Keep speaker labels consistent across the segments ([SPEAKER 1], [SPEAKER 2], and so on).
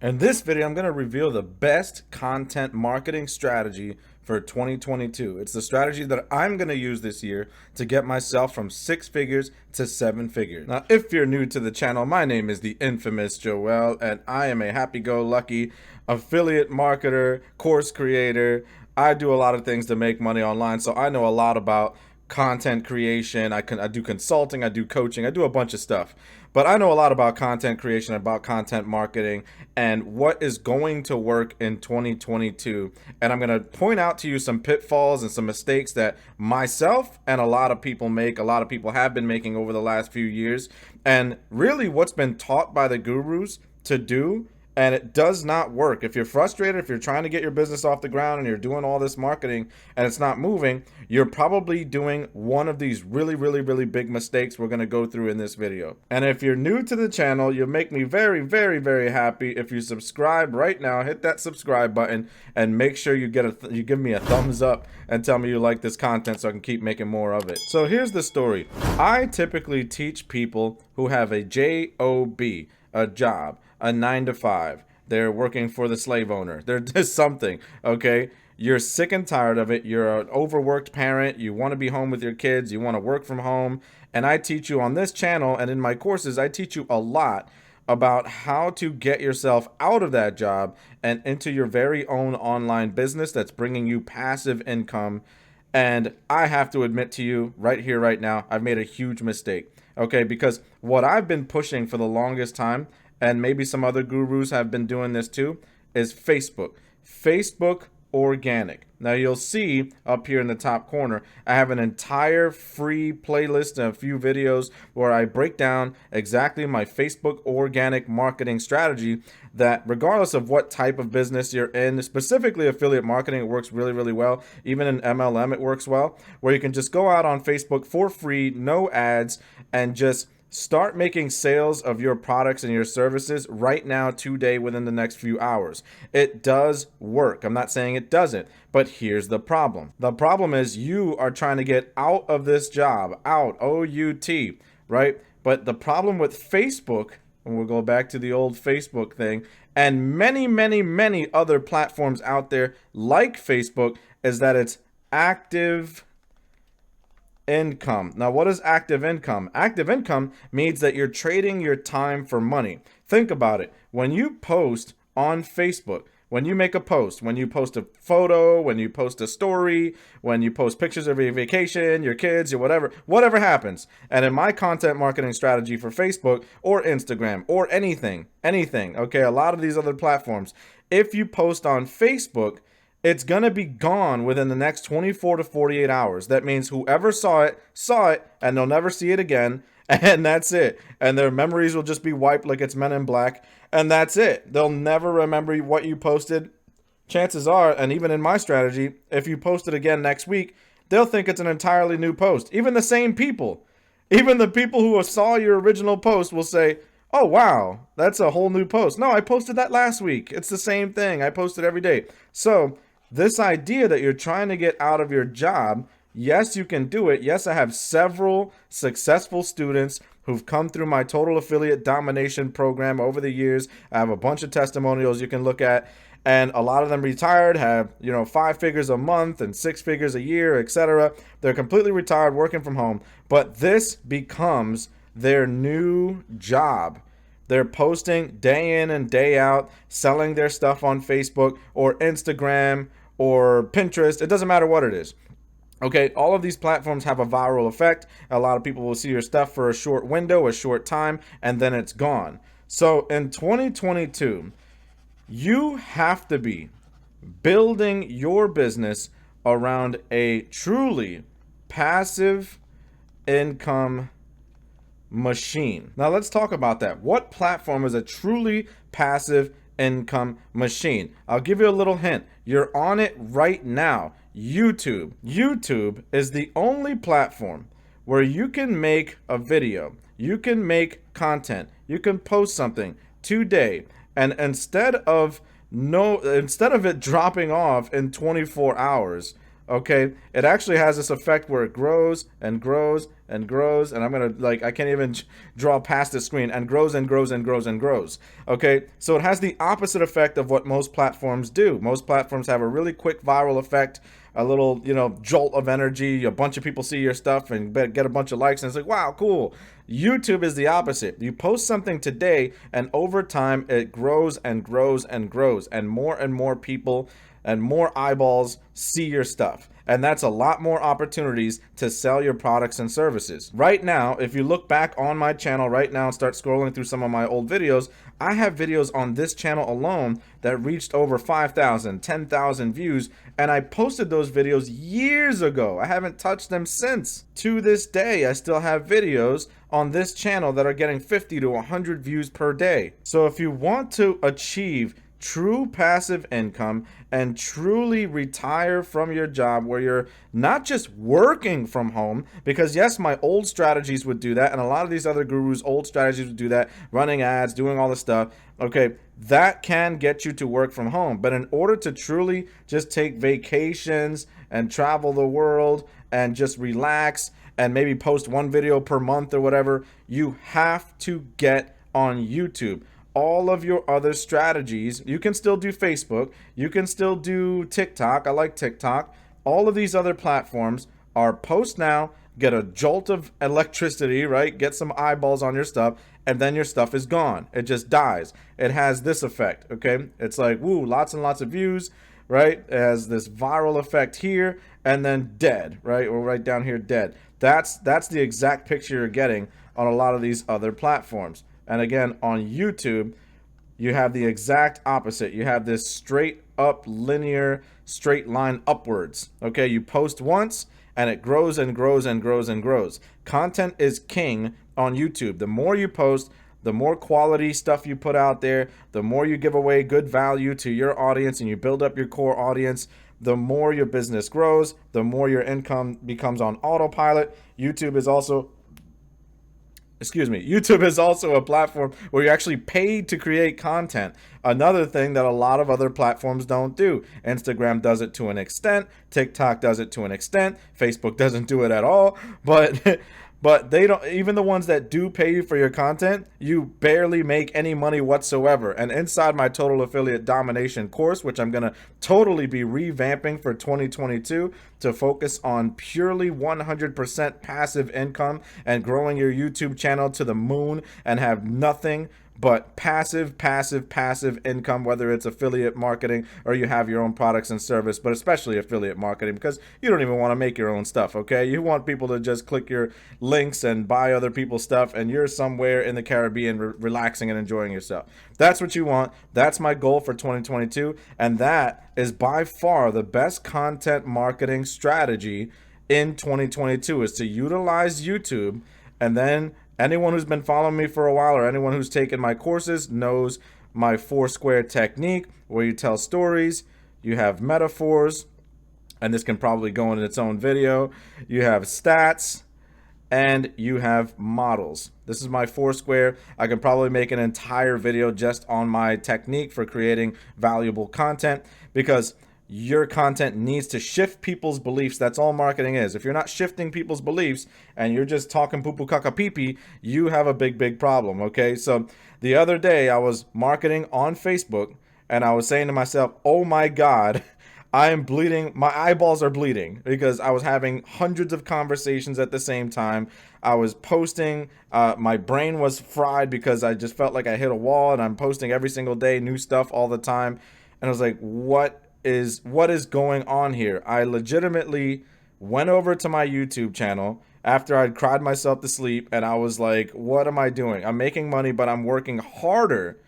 [SPEAKER 1] In this video, I'm going to reveal the best content marketing strategy for 2022. It's the strategy that I'm going to use this year to get myself from 6 figures to 7 figures. Now, if you're new to the channel, my name is the infamous Joel, and I am a happy-go-lucky affiliate marketer, course creator. I do a lot of things to make money online, so I know a lot about content creation. I do consulting, I do coaching, I do a bunch of stuff. But I know a lot about content creation, about content marketing, and what is going to work in 2022. And I'm going to point out to you some pitfalls and some mistakes that myself and a lot of people make, a lot of people have been making over the last few years, and really what's been taught by the gurus to do. And it does not work. If you're frustrated, if you're trying to get your business off the ground and you're doing all this marketing and it's not moving, you're probably doing one of these really big mistakes we're going to go through in this video. And if you're new to the channel, you'll make me very happy if you subscribe right now. Hit that subscribe button and make sure you give me a thumbs up and tell me you like this content so I can keep making more of it. So here's the story. I typically teach people who have a job, a job, a 9 to 5. They're working for the slave owner. They're just something, okay? You're sick and tired of it. You're an overworked parent. You want to be home with your kids. You want to work from home. And I teach you on this channel and in my courses, I teach you a lot about how to get yourself out of that job and into your very own online business that's bringing you passive income. And I have to admit to you right here, right now, I've made a huge mistake, okay? Because what I've been pushing for the longest time, and maybe some other gurus have been doing this too, is Facebook organic. Now you'll see up here in the top corner, I have an entire free playlist and a few videos where I break down exactly my Facebook organic marketing strategy that regardless of what type of business you're in, specifically affiliate marketing, it works really well. Even in MLM, it works well, where you can just go out on Facebook for free, no ads, and just start making sales of your products and your services right now, today, within the next few hours. It does work. I'm not saying it doesn't, but here's the problem. The problem is you are trying to get out of this job, out, O-U-T, right? But the problem with Facebook, and we'll go back to the old Facebook thing, and many other platforms out there like Facebook, is that it's active income. Now, what is active income? Active income means that you're trading your time for money. Think about it. When you post on Facebook, when you make a post, when you post a photo, when you post a story, when you post pictures of your vacation, your kids, your whatever happens. And in my content marketing strategy for Facebook or Instagram or anything, okay, a lot of these other platforms, if you post on Facebook, it's going to be gone within the next 24 to 48 hours. That means whoever saw it, and they'll never see it again, and that's it. And their memories will just be wiped like it's Men in Black, and that's it. They'll never remember what you posted. Chances are, and even in my strategy, if you post it again next week, they'll think it's an entirely new post. Even the same people. Even the people who saw your original post will say, oh, wow, that's a whole new post. No, I posted that last week. It's the same thing. I post it every day. So this idea that you're trying to get out of your job, yes, you can do it. Yes, I have several successful students who've come through my total affiliate domination program over the years. I have a bunch of testimonials you can look at. And a lot of them retired, have, 5 figures a month and 6 figures a year, etc. They're completely retired, working from home. But this becomes their new job. They're posting day in and day out, selling their stuff on Facebook or Instagram or Pinterest. It doesn't matter what it is. Okay, all of these platforms have a viral effect. A lot of people will see your stuff for a short window, a short time, and then it's gone. So in 2022, you have to be building your business around a truly passive income machine. Now let's talk about that. What platform is a truly passive income machine? I'll give you a little hint. You're on it right now. YouTube. YouTube is the only platform where you can make a video, you can make content, you can post something today, and instead of it dropping off in 24 hours, Okay, it actually has this effect where it grows and grows and grows, and I'm gonna, like, I can't even draw past the screen, and grows and grows and grows and grows. Okay, so it has the opposite effect of what most platforms do. Most platforms have a really quick viral effect, a little, jolt of energy. A bunch of people see your stuff and get a bunch of likes, and it's like, wow, cool. YouTube is the opposite. You post something today, and over time it grows and grows and grows, and more people and more eyeballs see your stuff. And that's a lot more opportunities to sell your products and services. Right now, if you look back on my channel right now and start scrolling through some of my old videos, I have videos on this channel alone that reached over 5,000, 10,000 views, and I posted those videos years ago. I haven't touched them since. To this day, I still have videos on this channel that are getting 50 to 100 views per day. So if you want to achieve true passive income and truly retire from your job where you're not just working from home, because yes, my old strategies would do that, and a lot of these other gurus' old strategies would do that, running ads, doing all this stuff. Okay, that can get you to work from home. But in order to truly just take vacations and travel the world and just relax and maybe post one video per month or whatever, you have to get on YouTube. All of your other strategies, you can still do Facebook, you can still do TikTok. I like TikTok. All of these other platforms are post now, get a jolt of electricity, right? Get some eyeballs on your stuff, and then your stuff is gone. It just dies. It has this effect, okay? It's like, woo, lots and lots of views, right? It has this viral effect here, and then dead, right? Or right down here, dead. That's the exact picture you're getting on a lot of these other platforms. And again, on YouTube, you have the exact opposite. You have this straight up linear straight line upwards. Okay, you post once and it grows and grows and grows and grows. Content is king on YouTube. The more you post, the more quality stuff you put out there, the more you give away good value to your audience and you build up your core audience, the more your business grows, the more your income becomes on autopilot. YouTube is also a platform where you're actually paid to create content. Another thing that a lot of other platforms don't do. Instagram does it to an extent. TikTok does it to an extent. Facebook doesn't do it at all. But they don't, even the ones that do pay you for your content, you barely make any money whatsoever. And inside my Total Affiliate Domination course, which I'm going to totally be revamping for 2022 to focus on purely 100% passive income and growing your YouTube channel to the moon and have nothing but passive income, whether it's affiliate marketing or you have your own products and service, but especially affiliate marketing, because you don't even want to make your own stuff, okay? You want people to just click your links and buy other people's stuff, and you're somewhere in the Caribbean relaxing and enjoying yourself. That's what you want. That's my goal for 2022, and that is by far the best content marketing strategy in 2022, is to utilize YouTube. And then anyone who's been following me for a while or anyone who's taken my courses knows my 4 square technique, where you tell stories, you have metaphors, and this can probably go in its own video, you have stats, and you have models. This is my 4 square. I can probably make an entire video just on my technique for creating valuable content, because your content needs to shift people's beliefs. That's all marketing is. If you're not shifting people's beliefs and you're just talking poo poo caca pee pee, you have a big problem, okay? So the other day I was marketing on Facebook and I was saying to myself, oh my God, I am bleeding. My eyeballs are bleeding, because I was having hundreds of conversations at the same time. I was posting. My brain was fried because I just felt like I hit a wall, and I'm posting every single day, new stuff all the time. And I was like, what is going on here? I legitimately went over to my YouTube channel after I'd cried myself to sleep, and I was like, what am I doing? I'm making money, but I'm working harder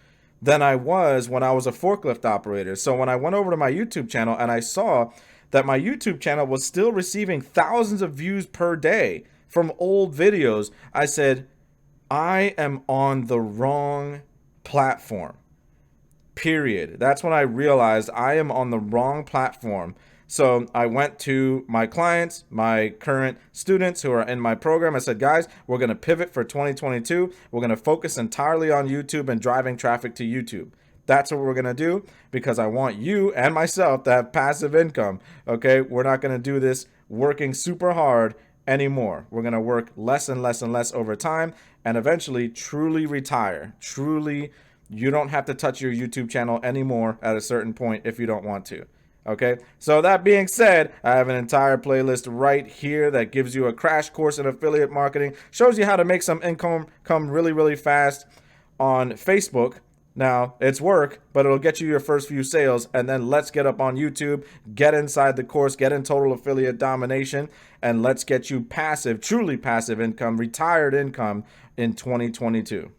[SPEAKER 1] than I was when I was a forklift operator. So when I went over to my YouTube channel and I saw that my YouTube channel was still receiving thousands of views per day from old videos, I said, I am on the wrong platform. Period. That's when I realized I am on the wrong platform. So I went to my clients, my current students who are in my program. I said, guys, we're going to pivot for 2022. We're going to focus entirely on YouTube and driving traffic to YouTube. That's what we're going to do, because I want you and myself to have passive income. Okay, we're not going to do this working super hard anymore. We're going to work less and less and less over time, and eventually truly retire. Truly, you don't have to touch your YouTube channel anymore at a certain point if you don't want to. Okay, so that being said, I have an entire playlist right here that gives you a crash course in affiliate marketing, shows you how to make some income come really, really fast on Facebook. Now, it's work, but it'll get you your first few sales, and then let's get up on YouTube, get inside the course, get in total affiliate domination, and let's get you passive, truly passive income, retired income in 2022.